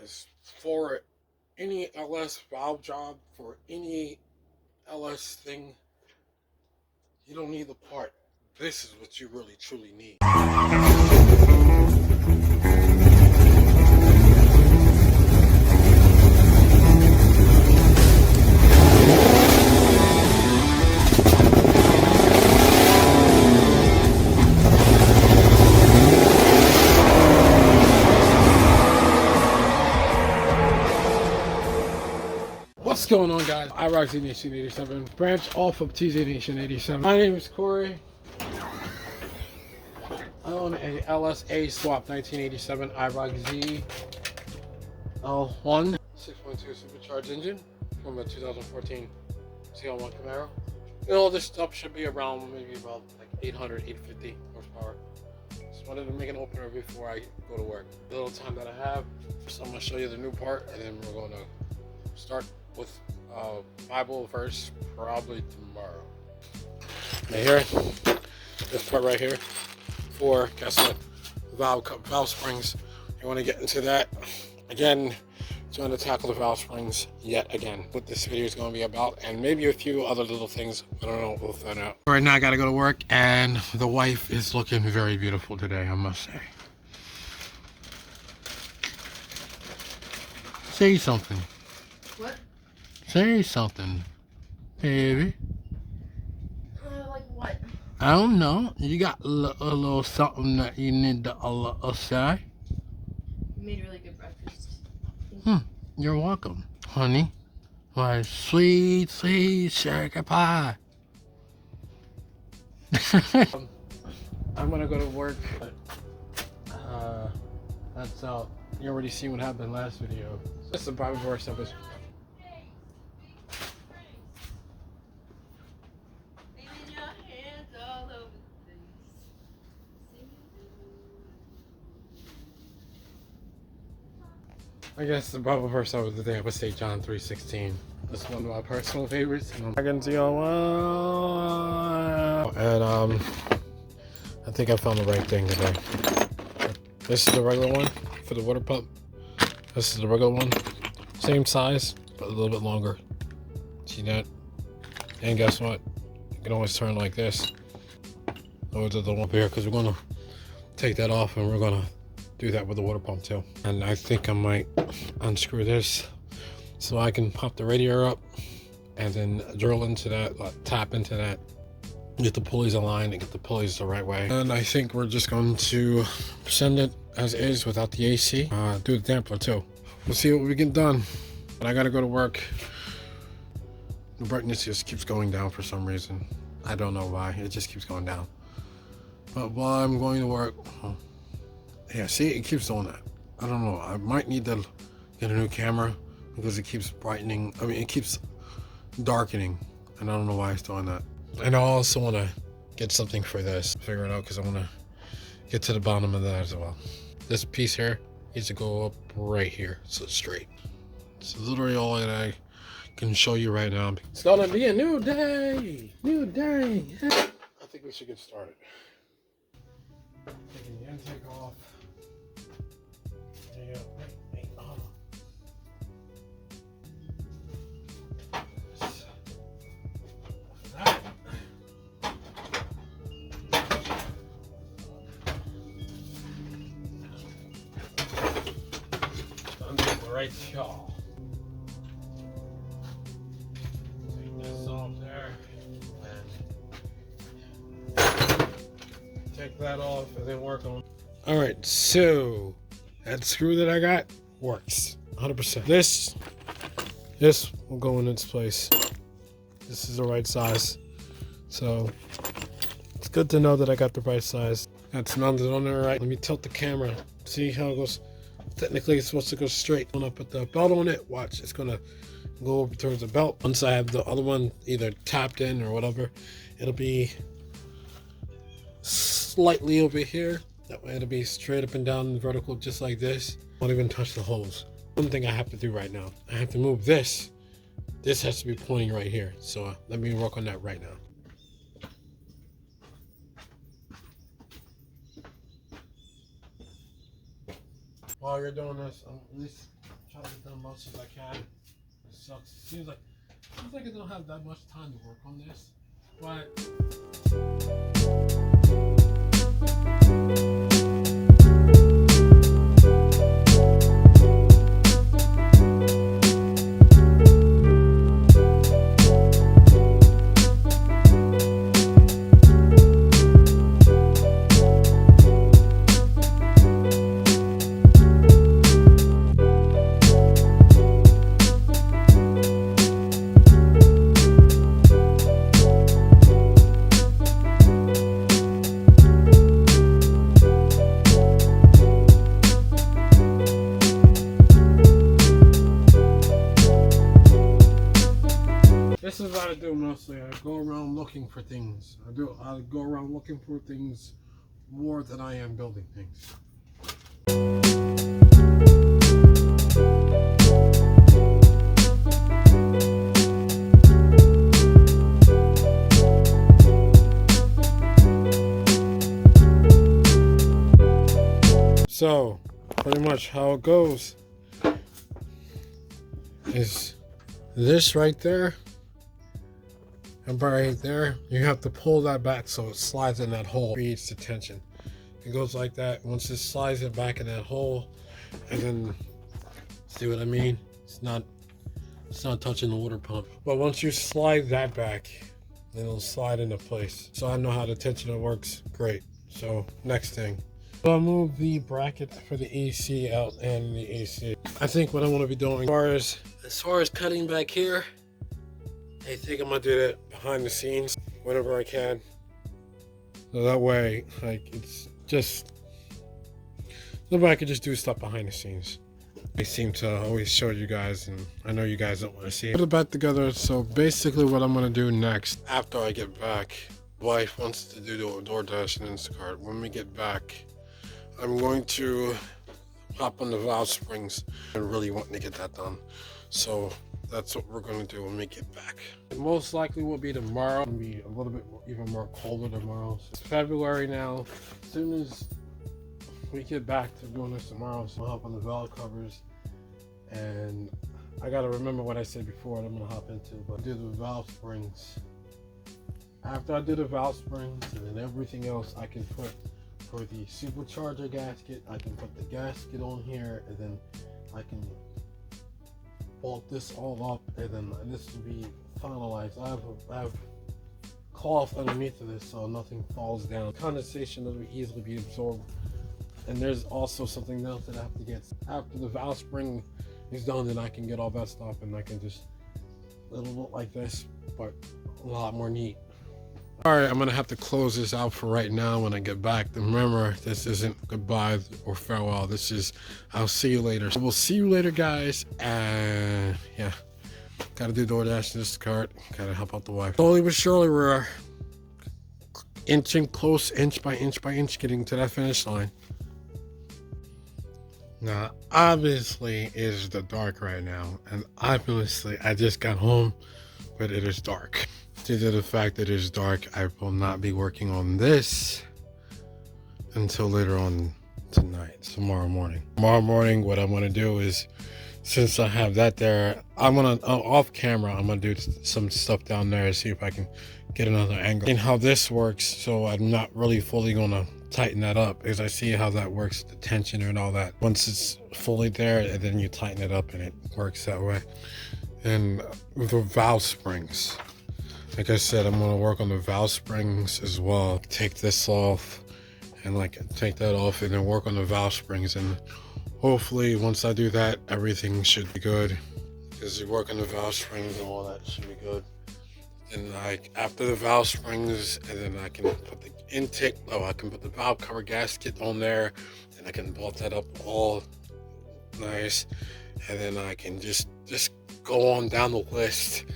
guys, for any LS valve job, for any LS thing, you don't need the part. This is what you really truly need. What's going on, guys? iRock Z Nation 87, branch off of TZ Nation 87. My name is Corey. I own a LSA swap 1987 iRock Z L1 6.2 supercharged engine from a 2014 CL1 Camaro. And all this stuff should be around maybe about like 800, 850 horsepower. Just wanted to make an opener before I go to work. The little time that I have, so I'm gonna show you the new part, and then we're gonna start with Bible verse probably tomorrow. Now here, this part right here, for guess what, valve springs. You want to get into that again. Trying to tackle the valve springs yet again. What this video is going to be about, and maybe a few other little things. I don't know. We'll find out. Right now, I gotta go to work, and the wife is looking very beautiful today, I must say. Say something. What? Say something, baby. Like what? I don't know. You got a little something that you need to say? You made really good breakfast. You're welcome, honey. My sweet, sweet sugar pie. I'm gonna go to work. That's out. You already seen what happened last video. That's the Bible verse of it. I guess the Bible verse of the day would say John 3:16. That's one of my personal favorites. And I can see and I think I found the right thing today. This is the regular one for the water pump. This is the regular one. Same size, but a little bit longer. See that? And guess what? You can always turn like this. Over to the one here, because we're gonna take that off and we're gonna do that with the water pump too. And I think I might unscrew this so I can pop the radiator up and then drill into that, tap into that, get the pulleys aligned and get the pulleys the right way. And I think we're just going to send it as is without the AC. Do the damper too. We'll see what we get done. But I gotta go to work. The brightness just keeps going down for some reason. I don't know why, it just keeps going down. But while I'm going to work, yeah, see, it keeps doing that. I don't know. I might need to get a new camera because it keeps brightening. I mean, it keeps darkening, and I don't know why it's doing that. And I also want to get something for this. Figure it out because I want to get to the bottom of that as well. This piece here needs to go up right here, so it's straight. It's literally all that I can show you right now. It's gonna be a new day. New day. I think we should get started. Taking the intake off. There you go. Wait, hold on. Undo the right shawl. Take this off there. And take that off and then work on. All right, so that screw that I got works 100%. This will go in its place. This is the right size, so it's good to know that I got the right size. That's mounted on there right. Let me tilt the camera. See how it goes. Technically, it's supposed to go straight. When I put the belt on it, watch, it's gonna go over towards the belt. Once I have the other one either tapped in or whatever, it'll be slightly over here. That way it'll be straight up and down and vertical just like this. Won't even touch the holes. One thing I have to do right now, I have to move this. This has to be pointing right here. So let me work on that right now. while you're doing this, I'm at least trying to get done much as I can. It sucks. Seems like I don't have that much time to work on this, but. This is what I do mostly. I go around looking for things. I go around looking for things more than I am building things. So, pretty much how it goes is this right there. And right there, you have to pull that back so it slides in that hole, creates the tension. It goes like that. Once it slides it back in that hole, and then, see what I mean? It's not touching the water pump. But once you slide that back, then it'll slide into place. So I know how the tensioner works. Great. So next thing. So I'll move the bracket for the AC out and the AC. I think what I want to be doing as far as cutting back here, I think I'm gonna do that behind the scenes whenever I can. So that way, like, it's just, that way I can just do stuff behind the scenes. I seem to always show you guys, and I know you guys don't want to see it. Put it back together. So basically what I'm gonna do next, after I get back, wife wants to do the DoorDash and Instacart. When we get back, I'm going to hop on the valve springs and really wanting to get that done. So that's what we're going to do when we get back. It most likely will be tomorrow. It'll be a little bit even more colder tomorrow. So it's February now. As soon as we get back to doing this tomorrow, so I'll hop on the valve covers. And I got to remember what I said before that I'm going to hop into. But do the valve springs. After I do the valve springs and then everything else, I can put for the supercharger gasket, I can put the gasket on here, and then I can bolt this all up, and then this will be finalized. I have cloth underneath of this so nothing falls down. Condensation will easily be absorbed. And there's also something else that I have to get. After the valve spring is done, then I can get all that stuff and I can just, it'll look like this, but a lot more neat. All right, I'm gonna have to close this out for right now when I get back. Remember, this isn't goodbye or farewell. This is, I'll see you later. So we'll see you later, guys. And yeah, gotta do DoorDash and Instacart. Gotta help out the wife. Slowly but surely, we're inching close, inch by inch, getting to that finish line. Now, obviously, it is the dark right now, and obviously, I just got home, but it is dark. Due to the fact that it is dark, I will not be working on this until later on tonight, tomorrow morning. Tomorrow morning, what I'm gonna do is, since I have that there, I'm gonna, off camera, I'm gonna do some stuff down there to see if I can get another angle. And how this works, so I'm not really fully gonna tighten that up, because I see how that works, the tensioner and all that. Once it's fully there, and then you tighten it up and it works that way. And the valve springs. Like I said, I'm gonna work on the valve springs as well. Take this off and like take that off and then work on the valve springs, and hopefully once I do that, everything should be good. Because you work on the valve springs and all that should be good. And like after the valve springs, and then I can put the intake, I can put the valve cover gasket on there, and I can bolt that up all nice. And then I can just go on down the list.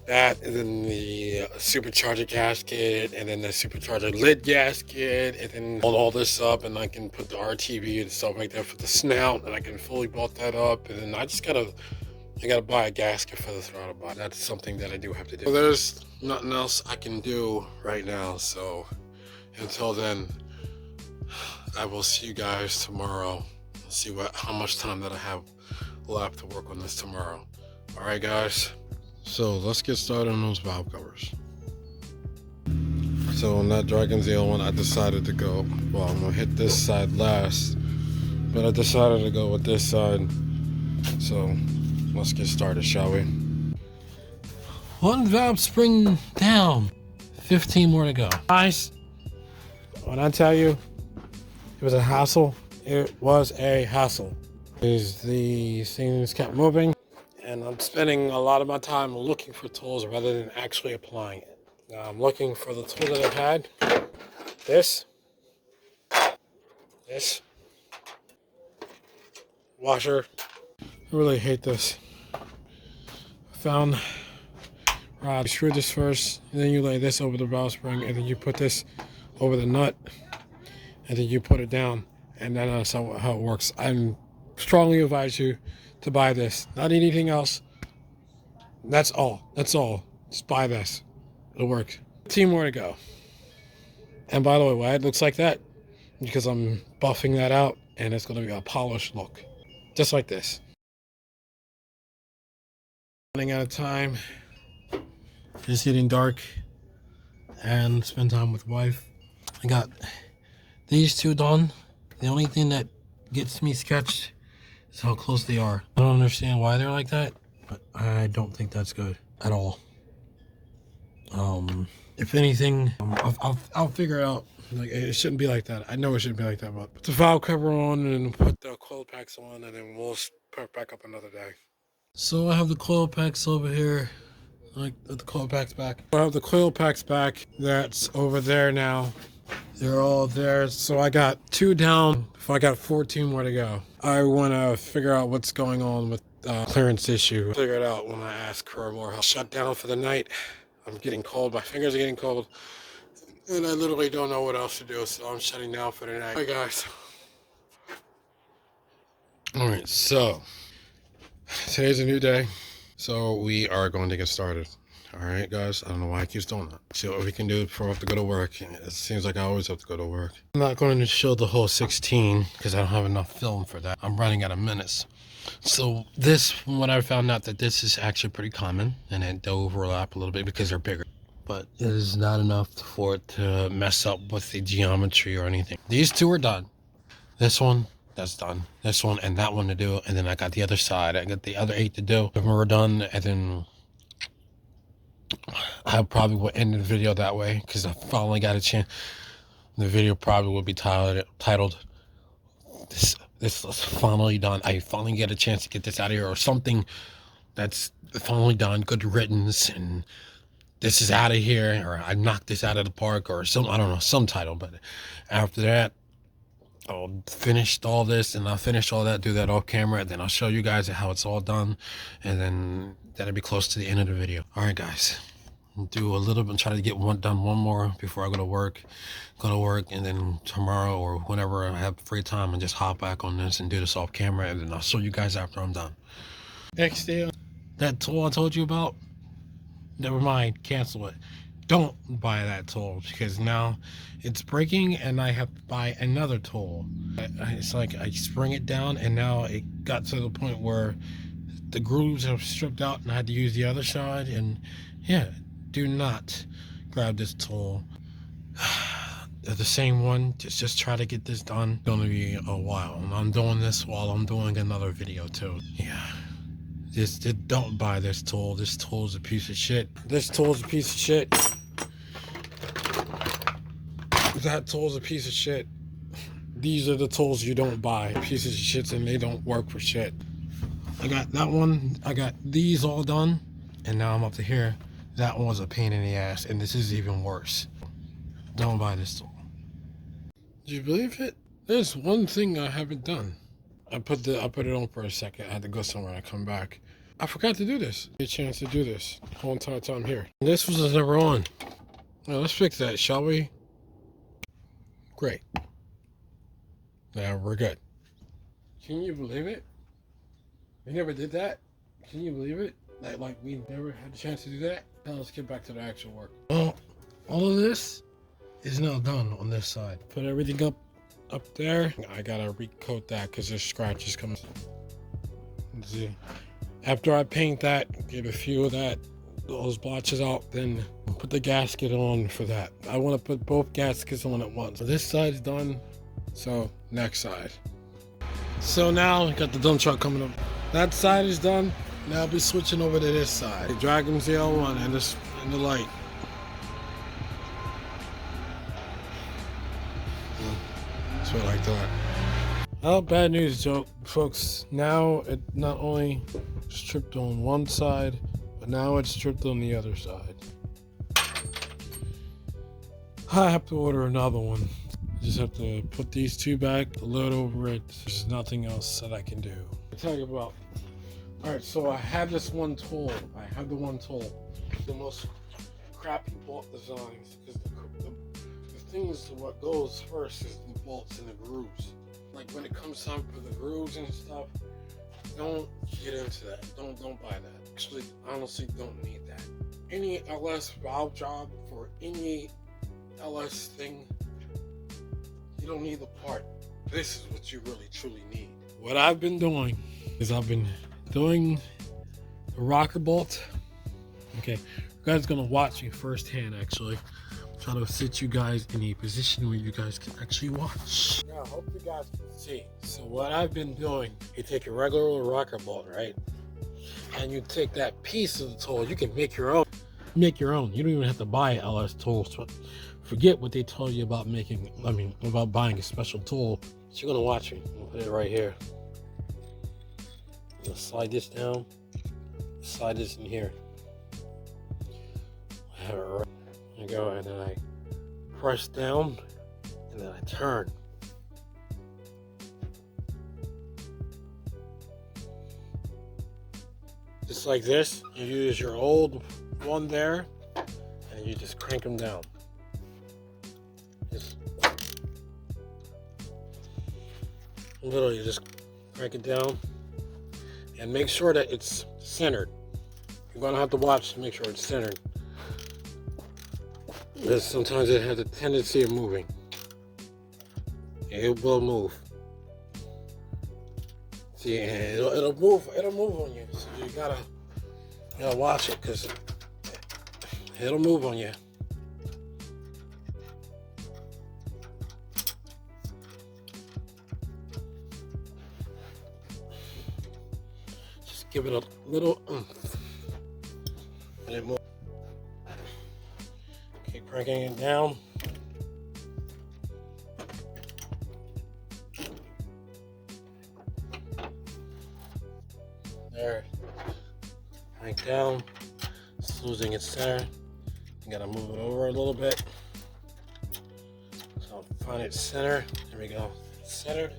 That, and then the supercharger gasket, and then the supercharger lid gasket, and then bolt all this up, and I can put the RTV and stuff like that for the snout, and I can fully bolt that up. And then I gotta buy a gasket for the throttle body. That's something that I do have to do. So there's nothing else I can do right now. So until then, I will see you guys tomorrow see how much time that I have left to work on this tomorrow. All right, guys. So let's get started on those valve covers. So on that Dragon's Ale one, I decided to go, well, I'm gonna hit this side last, but I decided to go with this side. So let's get started, shall we? One valve spring down, 15 more to go. Guys, when I tell you it was a hassle, it was a hassle. The things kept moving, and I'm spending a lot of my time looking for tools rather than actually applying it. I'm looking for the tool that I had. This washer. I really hate this. Found you screw this first, and then you lay this over the valve spring, and then you put this over the nut, and then you put it down, and then that's how it works. I strongly advise you to buy this, not anything else. That's all. Just buy this. It'll work. 15 more to go. And by the way, why it looks like that? Because I'm buffing that out, and it's going to be a polished look, just like this. Running out of time. It's getting dark, and spend time with wife. I got these two done. The only thing that gets me sketched is how close they are. I don't understand why they're like that, but I don't think that's good at all. If anything, I'll figure it out. Like, it shouldn't be like that. I know it shouldn't be like that, but put the valve cover on and put the coil packs on, and then we'll put it back up another day. So I have the coil packs over here. Like the coil packs back. I have the coil packs back. That's over there now. They're all there. So I got 2 down. If I got 14 more to go. I want to figure out what's going on with clearance issue. Figure it out when I ask her more help. Shut down for the night. I'm getting cold. My fingers are getting cold. And I literally don't know what else to do. So I'm shutting down for the night. Hi guys. All right. So today's a new day. So we are going to get started. All right, guys. I don't know why I keep doing that. See what we can do before I have to go to work. It seems like I always have to go to work. I'm not going to show the whole 16 because I don't have enough film for that. I'm running out of minutes. So this, from what I found out, that this is actually pretty common, and it overlap a little bit because they're bigger. But it is not enough for it to mess up with the geometry or anything. These 2 are done. This one, that's done. This one and that one to do, and then I got the other side. I got the other 8 to do. When we're done, and then I probably will end the video that way because I finally got a chance. The video probably will be titled "This is finally done." I finally get a chance to get this out of here, or something that's finally done. Good riddance, and this is out of here, or I knocked this out of the park, or some, I don't know, some title. But after that, I'll finish all this, and I'll finish all that, do that off camera, and then I'll show you guys how it's all done, and then that'll be close to the end of the video. All right, guys, I'll do a little bit, try to get one more before I go to work, and then tomorrow or whenever I have free time, and just hop back on this and do this off camera, and then I'll show you guys after I'm done. Next day, that tool I told you about, never mind, cancel it. Don't buy that tool because now it's breaking and I have to buy another tool. It's like I spring it down, and now it got to the point where the grooves have stripped out and I had to use the other side. And yeah, do not grab this tool. They're the same one. Just try to get this done. It's gonna be a while, and I'm doing this while I'm doing another video too. Yeah. Just don't buy this tool. This tool is a piece of shit. This tool is a piece of shit. That tool's a piece of shit. These are the tools you don't buy. Pieces of shits, and they don't work for shit. I got that one. I got these all done, and now I'm up to here. That one was a pain in the ass, and this is even worse. Don't buy this tool. Do you believe it? There's one thing I haven't done. I put it on for a second. I had to go somewhere and I come back. I forgot to do this. Get a chance to do this the whole entire time here. This was never on. Now let's fix that, shall we? Great. Now we're good. Can you believe it? We never did that. Can you believe it? Like we never had a chance to do that. Now let's get back to the actual work. Well, all of this is now done on this side. Put everything up up there. I gotta recoat that because there's scratches coming. Let's see. After I paint that, get a few of those blotches out, then put the gasket on for that. I want to put both gaskets on at once. So this side's done, so next side. So now got the dump truck coming up. That side is done. Now I'll be switching over to this side. The Dragon ZL1 and the light. That's what I thought. Oh, bad news, joke, folks. Now it not only stripped on one side, but now it's stripped on the other side. I have to order another one. I just have to put these two back, the load over it. There's nothing else that I can do. I'll tell you about. Alright, so I have this one tool. I have the one tool. The most crappy bolt designs. Because the things, what goes first is the bolts and the grooves. Like when it comes time for the grooves and stuff, don't get into that. Don't buy that. Actually, honestly, don't need that. Any LS valve job for any LS thing, you don't need the part. This is what you really truly need. What I've been doing is I've been doing the rocker bolt. Okay, you guys are gonna watch me firsthand actually. Try to sit you guys in a position where you guys can actually watch. Now, I hope you guys can see. So what I've been doing, you take a regular rocker bolt, right? And you take that piece of the tool, you can make your own. Make your own. You don't even have to buy an LS tool. So forget what they told you about about buying a special tool. So you're gonna watch me. I'm gonna put it right here. I'm gonna slide this down. Slide this in here. I have it right. I go and then I press down and then I turn. Just like this, you use your old one there and you just crank them down. Just literally just crank it down and make sure that it's centered. You're gonna have to watch to make sure it's centered. Because sometimes it has a tendency of moving. It will move. See, and it'll move on you. So you gotta watch it because it'll move on you. Just give it a little oomph. And it moves. Keep cranking it down. There. Crank down. It's losing its center. You gotta move it over a little bit. So find its center. There we go. It's centered.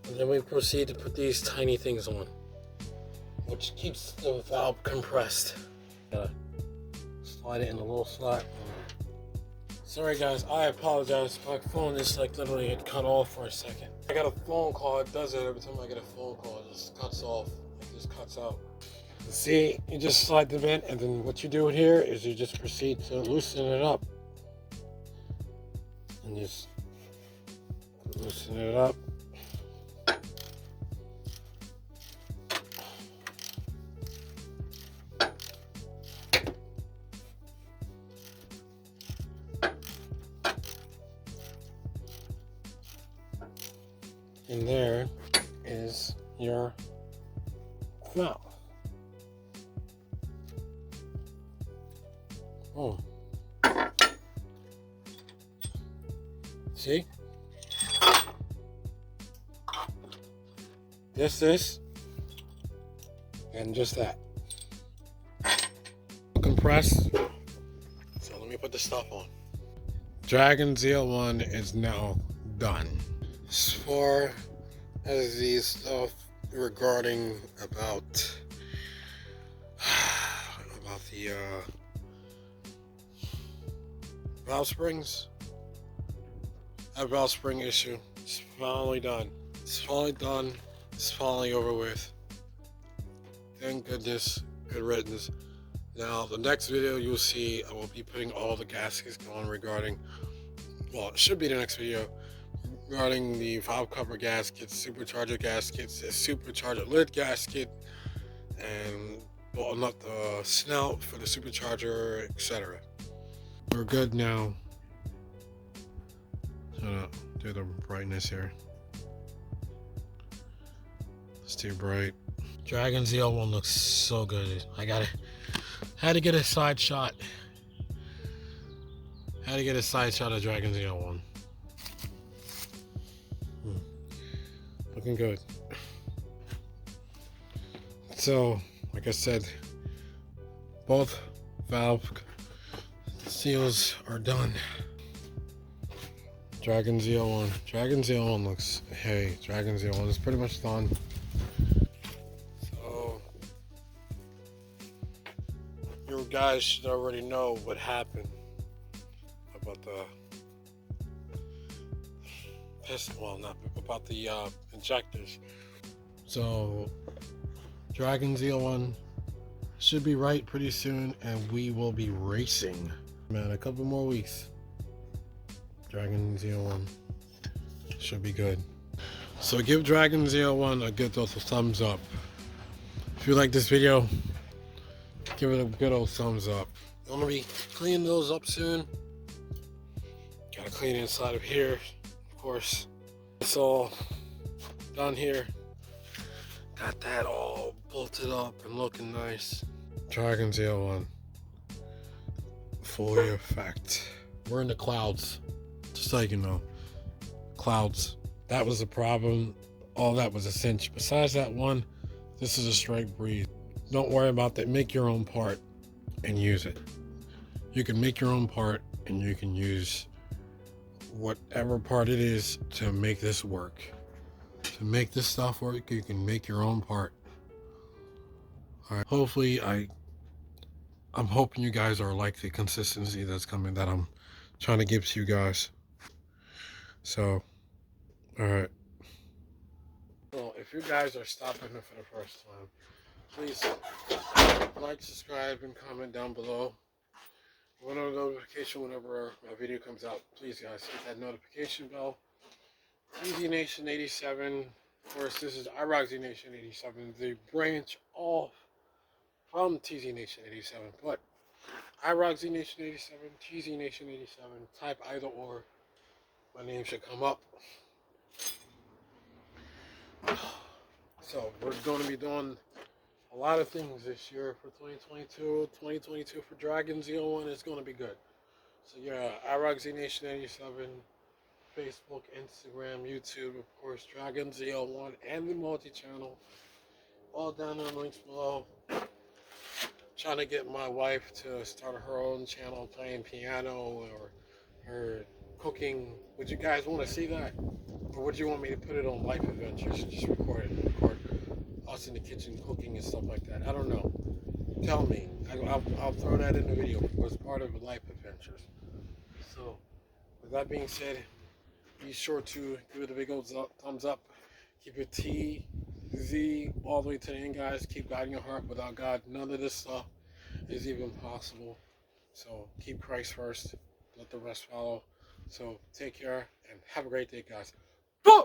And then we proceed to put these tiny things on, which keeps the valve compressed. Gotta slide it in the little slot. Sorry guys, I apologize. My phone just literally had cut off for a second. I got a phone call. It does it every time I get a phone call. It just cuts off. It just cuts out. See, you just slide them in, and then what you do here is you just proceed to loosen it up. And just loosen it up. And there is your valve. Oh. See? This, and just that. Compress. So let me put the stuff on. Dragon ZL1 is now done. As far as these stuff regarding about the valve springs, that valve spring issue is finally done. It's finally done. It's finally over with. Thank goodness. Good riddance. Now the next video you'll see I will be putting all the gaskets on regarding well, it should be the next video regarding the valve cover gaskets, supercharger gaskets, the supercharger lid gasket, and well, not the snout for the supercharger, etc. We're good now. So do the brightness here. It's too bright. Dragon ZL1 looks so good. Had to get a side shot. Had to get a side shot of Dragon ZL1. Looking good. So, like I said, both valve seals are done. Dragon ZL1. Dragon ZL1 looks, hey, Dragon ZL1 is pretty much done. So, you guys should already know what happened about the piston, well, not about the injectors. So, Dragon ZL1 should be right pretty soon, and we will be racing. Man, a couple more weeks. Dragon ZL1 should be good. So give Dragon ZL1 a good old thumbs up. If you like this video, give it a good old thumbs up. I'm gonna be cleaning those up soon. Gotta clean inside of here, of course. It's all done here. Got that all bolted up and looking nice. Dragon ZL1, fully effect. We're in the clouds, just so you know. Clouds. That was the problem. All that was a cinch. Besides that one, this is a straight breeze. Don't worry about that. Make your own part and use it. You can make your own part and you can use whatever part it is to make this work. To make this stuff work, you can make your own part. All right. Hopefully, I'm hoping you guys are like the consistency that's coming, that I'm trying to give to you guys. So, all right. Well, if you guys are stopping in for the first time, please like, subscribe, and comment down below. You want a notification whenever my video comes out, please guys hit that notification bell. TZ Nation 87. Of course, this is iRock Nation 87, the branch off from TZ Nation 87. But iRock Nation 87, TZ Nation 87, type either or. My name should come up. So, we're going to be doing a lot of things this year for 2022. 2022 for Dragon ZL1 is going to be good. So, yeah, iRock Nation 87. Facebook, Instagram, YouTube, of course, Dragon ZL1, and the multi-channel. All down in the links below. Trying to get my wife to start her own channel playing piano or her cooking. Would you guys want to see that? Or would you want me to put it on Life Adventures? Just record us in the kitchen cooking and stuff like that. I don't know. Tell me. I'll throw that in the video as part of Life Adventures. So, with that being said, be sure to give it a big old thumbs up. Keep your TZ all the way to the end, guys. Keep guiding your heart. Without God, none of this stuff is even possible. So keep Christ first. Let the rest follow. So take care and have a great day, guys. Boom!